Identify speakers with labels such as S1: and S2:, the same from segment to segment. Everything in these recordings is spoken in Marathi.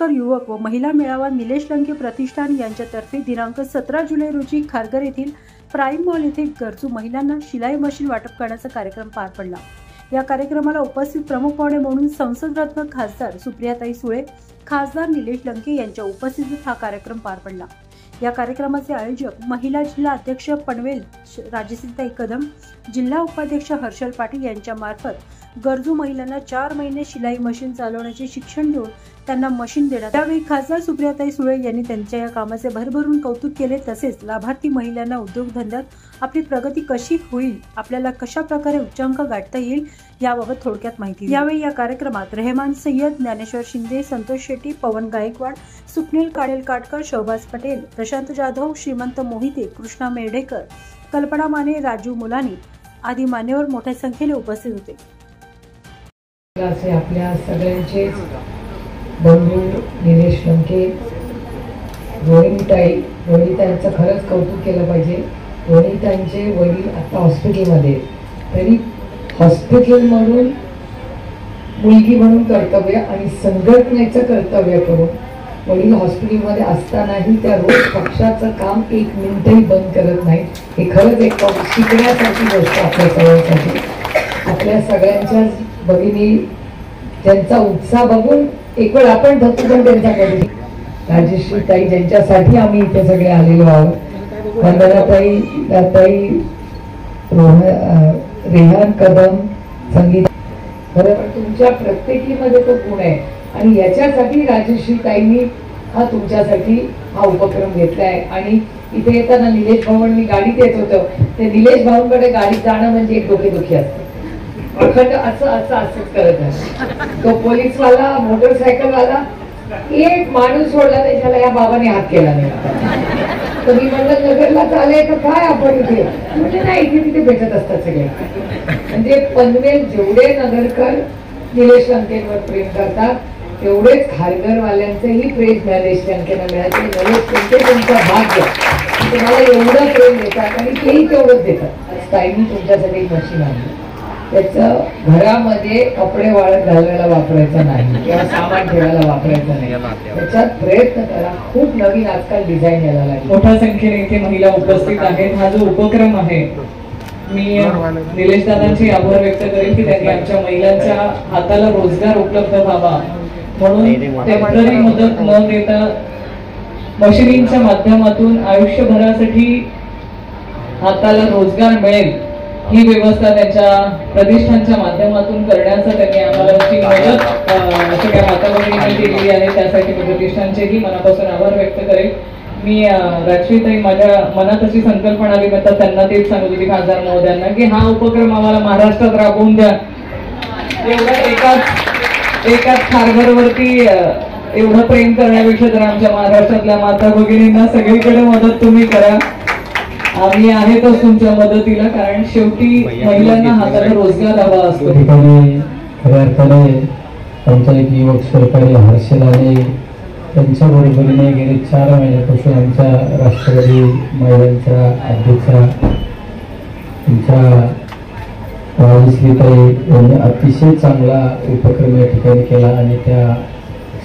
S1: किर्लोस्कर युवक व महिला मेळावा निलेश लंके प्रतिष्ठान यांच्यातर्फे दिनांक 17 जुलै रोजी खारघर येथील प्राईम मॉल येथे गरजू महिलांना शिलाई मशीन वाटप करण्याचा कार्यक्रम पार पडला। या कार्यक्रमाला उपस्थित प्रमुख पाहुणे म्हणून संसदरत्न खासदार सुप्रियाताई सुळे, खासदार निलेश लंके यांच्या उपस्थितीत हा कार्यक्रम पार पडला। या कार्यक्रमाचे आयोजक महिला जिल्हा अध्यक्ष पनवेल राजश्रीताई कदम, जिल्हा उपाध्यक्ष हर्षल पाटील यांच्या मार्फत गरजू महिलांना 4 महिने शिलाई मशीन चालवण्याचे शिक्षण देऊन त्यांना मशीन देण्यात। त्यावेळी खासदार सुप्रियाताई सुळे यांनी त्यांच्या या कामाचे भरभरून कौतुक केले। तसेच लाभार्थी महिलांना उद्योगधंद्यात आपली प्रगती कशी होईल, आपल्याला कशा प्रकारे उच्चांक गाठता येईल याबाबत थोडक्यात माहिती दिली। यावेळी या कार्यक्रमात रेहमान सय्यद, ज्ञानेश्वर शिंदे, संतोष शेट्टी, पवन गायकवाड, सुनील काडेल काटकर, शोभास पटेल, प्रशांत जाधव, श्रीमंत मोहिते, कृष्णा मेढेकर, कल्पना माने, राजू मुलानी आदी मान्यवर मोठ्या संख्येने उपस्थित होते।
S2: आपल्या सगळ्यांचे बंधू निलेश लंके, रोहितांचं खरंच कौतुक केलं पाहिजे। रोहितांचे वडील आता हॉस्पिटलमध्ये, तरी हॉस्पिटलमधून मुलगी म्हणून कर्तव्य आणि संघटनेचं कर्तव्य करून वडील हॉस्पिटलमध्ये असतानाही त्या रोज पक्षाचं काम 1 मिनिटही बंद करत नाही। हे खरंच एक शिकण्यासारखी गोष्ट आपल्या सगळ्यांसाठी। आपल्या सगळ्यांच्या भगिनी ज्यांचा उत्साह बघून एक वेळ आपण थकू, पण त्यांच्याकडे राजश्रीताई ज्यांच्यासाठी आम्ही इथे सगळे आलेलो आहोत, वंदनाताई, रेहान कदम, संगीत, खरं तुमच्या प्रत्येकीमध्ये तो गुण आहे आणि याच्यासाठी राजश्रीताईंनी हा तुमच्यासाठी हा उपक्रम घेतलाय। आणि इथे येताना निलेश भाऊन मी गाडीत येत होतो, ते निलेश भाऊंकडे गाडीत जाणं म्हणजे एक डोकेदुखी असते। अखंड असंच करत आहे तो पोलीसवाला, मोटरसायकलवाला, एक माणूस सोडला त्याच्याला या बाबाने हात केला नाही। तर मी म्हणलं नगरला चालेल का काय आपण इथे, म्हणजे नाही, इथे तिथे भेटत असतात सगळे। म्हणजे पनवेल जेवढे नगरकर निलेश लंकेंवर प्रेम करतात, तेवढेच खारघरवाल्यांचंही प्रेम निलेश लंकेंना मिळाले। निलेश लंके तुमचं भाग्य, तुम्हाला एवढं प्रेम देतात आणि तेही तेवढंच देतात। ताईंनी तुमच्यासाठी मशीन आणली, त्याचं घरामध्ये कपडे वाळत घालवायला वापरायचं नाही किंवा सामान ठेवायला वापरायचं नाही, त्याच्यात प्रयत्न करा। खूप नवीन आजकाल डिझाईन यायला लागली।
S3: मोठ्या संख्येने इथे महिला उपस्थित आहेत। हा जो उपक्रम आहे, मी निलेश दादांचे आभार व्यक्त करेन की त्यांनी आमच्या महिलांच्या हाताला रोजगार उपलब्ध व्हावा म्हणून टेम्पररी मदत न देता मशिनींच्या माध्यमातून आयुष्यभरासाठी हाताला रोजगार मिळेल ही व्यवस्था त्यांच्या प्रतिष्ठानच्या माध्यमातूून करण्याचा त्यांनी आम्हाला मदत सगळ्या माता भगिनींनी केलेली आहे। त्यासाठी मी प्रतिष्ठानचेही मनापासून आभार व्यक्त करेन। मी राजश्रीताई माझ्या मनात अशी संकल्पना आली तर त्यांना तेच सांगत होती खासदार महोदयांना की हा उपक्रम आम्हाला महाराष्ट्रात राबवून द्या। एकाच खारघरवरती एवढं प्रेम करण्यापेक्षा तर आमच्या महाराष्ट्रातल्या माता भगिनींना सगळीकडे मदत तुम्ही करा। आम्ही आहेतच तुमच्या मदतीला, कारण शेवटी महिलांना हाताला रोजगार हवा असतो।
S4: खऱ्या अर्थाने आमचा एक युवक सहकारी हर्षल आणि त्यांच्या बरोबरीने गेले 4 महिन्यापासून आमच्या राष्ट्रवादी महिलांच्या अध्यक्षा तुमच्या राजश्रीताई यांनी अतिशय चांगला उपक्रम या ठिकाणी केला आणि त्या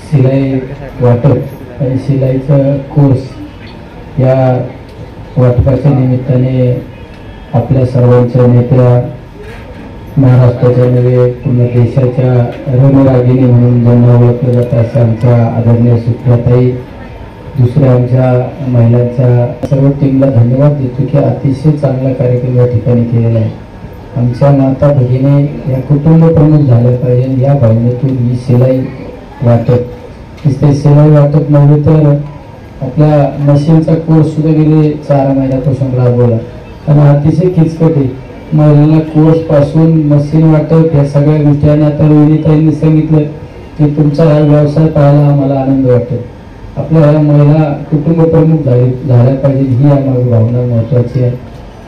S4: शिलाई वाटप आणि शिलाईचा कोर्स या वाटपाच्या निमित्ताने आपल्या सर्वांच्या नेत्या, महाराष्ट्राच्या नव्हे पूर्ण देशाच्या रणरागिणी म्हणून ज्यांना ओळखलं जातं अशा आमच्या आदरणीय सुप्रियाताई, दुसऱ्या आमच्या महिलांच्या सर्व टीमला धन्यवाद देतो की अतिशय चांगला कार्यक्रम या ठिकाणी केलेला आहे। आमच्या माता भगिनी या कुटुंब प्रमुख झाल्या पाहिजे। या भावनेतून ही शिलाई वाटप, ते शिलाई वाटप नव्हे तर आपल्या मशीनचा कोर्स सुद्धा गेले 4 महिन्यापासून राबवला आणि अतिशय किचकट आहे। महिलांना कोर्स पासून मशीन वाटप या सगळ्या गोष्टी, आणि आता रोहिताईंनी सांगितलं की तुमचा हा व्यवसाय पाहायला आम्हाला आनंद वाटतो। आपल्या ह्या महिला कुटुंब प्रमुख झाल्या पाहिजे ही आम्हाला भावना महत्वाची आहे।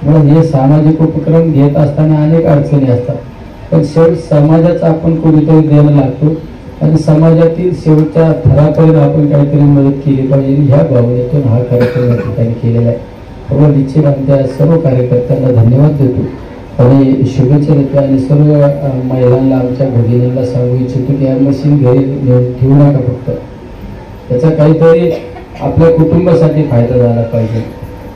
S4: म्हणून हे सामाजिक उपक्रम घेत असताना अनेक अडचणी असतात, पण शेवट समाजाचा आपण कोणीतरी देणं लागतो आणि समाजातील शेवटच्या थरापर्यंत आपण काहीतरी मदत केली पाहिजे। ह्या भावनेतून हा कार्यक्रम या ठिकाणी केलेला आहे। त्यामुळे निश्चित आमच्या सर्व कार्यकर्त्यांना धन्यवाद देतो आणि शुभेच्छा देतो आणि सर्व महिलांना, आमच्या भगिनींना सांगू इच्छितो की या मशीन घरी ठेवू नका, फक्त त्याचा काहीतरी आपल्या कुटुंबासाठी फायदा झाला पाहिजे.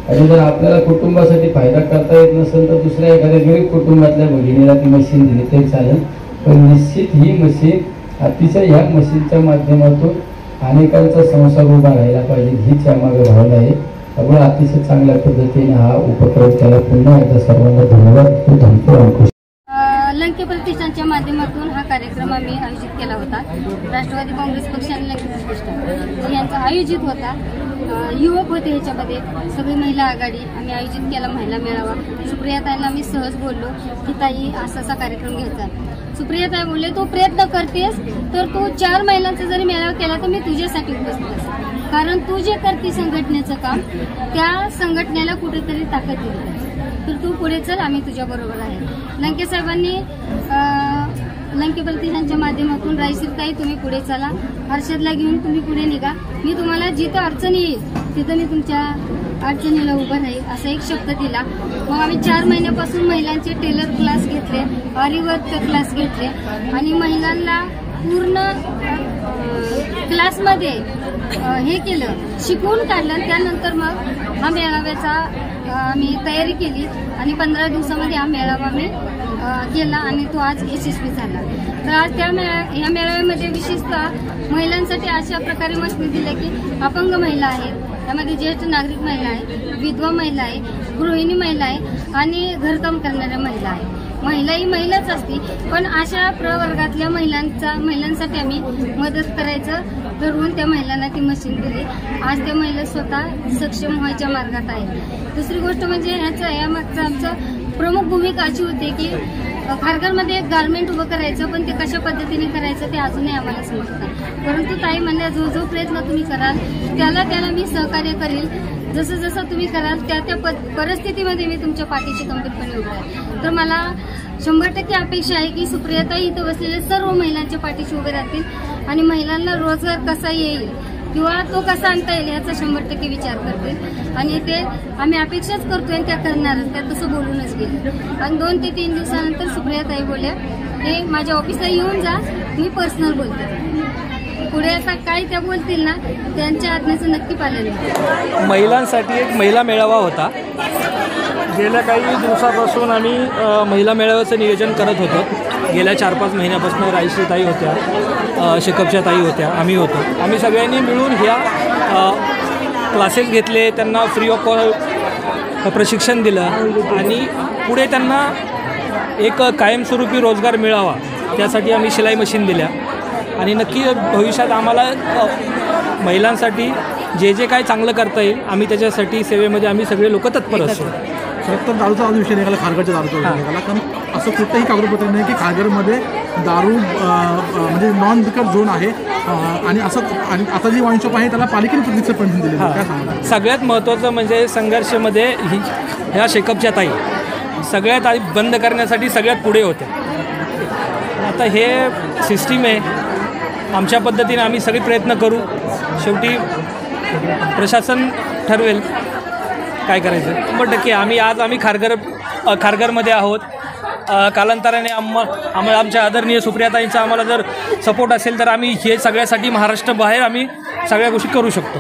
S4: आणि जर आपल्याला कुटुंबासाठी फायदा करता येत नसेल तर दुसऱ्या एखाद्या गरीब कुटुंबातल्या भगिनीला ती मशीन दिली तरी चालेल. पण निश्चित ही मशीन अतिशय ह्या मशीनच्या माध्यमातून अनेकांचा संसार उभा राहिला पाहिजे हीच यामागे भावना आहे. त्यामुळे अतिशय चांगल्या पद्धतीने हा उपक्रम केला. पुन्हा एकदा सर्वांना धन्यवाद.
S5: लंके प्रतिष्ठानच्या माध्यमातून हा कार्यक्रम आम्ही आयोजित केला होता. राष्ट्रवादी काँग्रेस पक्ष आणि लंके प्रतिष्ठान यांचा आयोजित होता. युवक होते ह्याच्यामध्ये, सगळी महिला आघाडी आम्ही आयोजित केला महिला मेळावा. सुप्रियाताईंना आम्ही सहज बोललो की ताई असा कार्यक्रम घ्यायचा. सुप्रियाताई बोलले तू प्रयत्न करतेस तर तू 4 महिलांचा जरी मेळावा केला तर मी तुझ्यासाठी उपस्थित असेल, कारण तू जे करते संघटनेचं काम त्या संघटनेला कुठेतरी ताकद दिली तर तू पुढे चल, आम्ही तुझ्या बरोबर आहे. लंके साहेबांनी लंके प्रतिष्ठानच्या माध्यमातून रायसीरताई तुम्ही पुढे चला, हर्षदला घेऊन तुम्ही पुढे निघा, मी तुम्हाला जिथं अडचणी येईल तिथं मी तुमच्या अडचणीला उभं राहील असा एक शब्द दिला. मग आम्ही 4 महिन्यापासून महिलांचे टेलर क्लास घेतले, आरीवर्क क्लास घेतले आणि महिलांना पूर्ण क्लासमध्ये हे केलं, शिकवून काढलं. त्यानंतर मग हा मेळाव्याचा आम्ही तयारी केली आणि 15 दिवसामध्ये हा मेळावा आम्ही केला आणि तो आज यशस्वी झाला. तर आज ह्या मेळाव्यामध्ये विशेषतः महिलांसाठी अशा प्रकारे मशनी दिल्या की अपंग महिला आहेत, त्यामध्ये ज्येष्ठ नागरिक महिला आहे, विधवा महिला आहे, गृहिणी महिला आहे आणि घरकाम करणाऱ्या महिला आहे. महिला ही महिलाच असते, पण अशा प्रवर्गातल्या महिलांसाठी आम्ही मदत करायचं ठरवून त्या महिलांना ती मशीन दिली. आज त्या महिला स्वतः सक्षम व्हायच्या मार्गात आहे. दुसरी गोष्ट म्हणजे यामागचं आमचं प्रमुख भूमिका अशी होती की खारघरमध्ये एक गारमेंट उभं करायचं, पण ते कशा पद्धतीने करायचं ते अजूनही आम्हाला समजत नाही. परंतु ताई म्हणल्या जो प्रयत्न तुम्ही कराल त्याला मी सहकार्य करेल. जसं तुम्ही कराल त्या परिस्थितीमध्ये मी तुमच्या पाठीशी खंबीरपणे उभा आहे. तर मला 100% अपेक्षा आहे की सुप्रियाताई इथं बसलेल्या सर्व महिलांच्या पाठीशी उभे राहतील आणि महिलांना रोजगार कसा येईल किंवा तो कसा आणता येईल याचा 100% विचार करतील आणि ते आम्ही अपेक्षाच करतोय आणि त्या करणारच. त्या तसं बोलूनच गेले आणि 2 ते 3 दिवसानंतर सुप्रियाताई बोलल्या ते माझ्या ऑफिसला येऊन जा, मी पर्सनल बोलते. पुढे आता काय त्या बोलतील ना त्यांच्या आज्ञेचं नक्की पालन आहे.
S6: महिलांसाठी एक महिला मेळावा होता. गेल्या काही दिवसापासून आम्ही महिला मेळाव्याचं नियोजन करत होतो. गेल्या 4-5 महिन्यापासून रायश्री ताई होत्या, शेकपच्या ताई होत्या, आम्ही होतो. आम्ही सगळ्यांनी मिळून ह्या क्लासेस घेतले, त्यांना फ्री ऑफ कॉस्ट प्रशिक्षण दिलं आणि पुढे त्यांना एक कायमस्वरूपी रोजगार मिळावा त्यासाठी आम्ही शिलाई मशीन दिल्या आणि नक्की भविष्यात आम्हाला महिलांसाठी जे काय चांगलं करता येईल आम्ही त्याच्यासाठी सेवेमध्ये आम्ही सगळे लोक तत्पर असतो.
S7: तर दारूचा विषय निघाला, खारघरच्या दारूचा विषय निघाला, कारण असं कुठलंही कागदपत्र नाही की खारघरमध्ये दारू म्हणजे नॉन लिकर झोन आहे आणि आता जी वाईन शॉप आहे त्याला पालिकेने प्रतिष्ठा पण दिली. काय सांगा?
S6: सगळ्यात महत्त्वाचं म्हणजे संघर्षामध्ये ह्या शेकपच्या ताई सगळ्यात आधी बंद करण्यासाठी सगळ्यात पुढे होत्या. आता हे सिस्टीम आहे, आमच्या पद्धतीने आम्ही सगळे प्रयत्न करू. शेवटी प्रशासन ठरवेल काय करायचं. 100% आम्ही खारघरमध्ये आहोत. कालांतराने आम्हाला आमच्या आदरणीय सुप्रियाताईंचा आम्हाला जर सपोर्ट असेल तर आम्ही हे सगळ्यासाठी महाराष्ट्राबाहेर आम्ही सगळ्या गोष्टी करू शकतो.